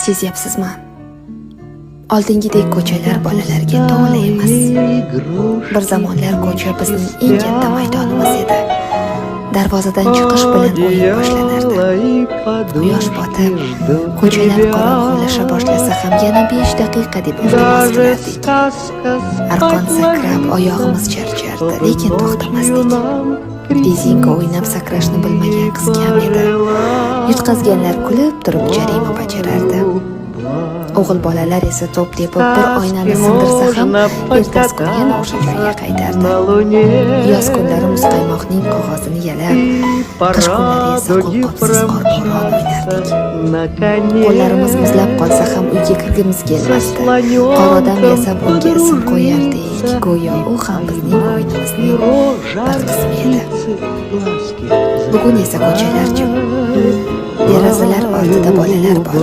Sezyapsizmi? Oldingidek ko'chalar bolalarga to'la emas. Bir zamonlar ko'cha bizning eng katta maydonimiz edi. Darvozadan chiqish bilan o'yin boshlanardi. Quyosh botib, ko'chalar qorong'ulasha boshlasa ham yana 5 daqiqa deb iltimos qilardik. Arqon sakrab, oyog'imiz charchardi, lekin to'xtamasdik. Rezinka o'ynab sakrashni bilmagan qiz kam edi. Yutqazganlar kulib turib jarima bajarardi. O'g'il bolalar esa to'p tepib bir oynani sindirsa ham ertasi kuni yana o'sha joyga qaytardi. Yoz kunlari muzqaymoqning qog'ozini yalab, qish kunlari esa qo'lqopsiz qorbo'ron o'ynardik. Qo'llarimiz muzlab qolsa ham uyga kirgimiz kelmasdi. Qor odam yasab unga ism qo'yardik. Go'yo u ham bizning o'yinimizning bir qismi edi. Bugun esa ko'chalar jim. Derazalar oldida bolalar bor.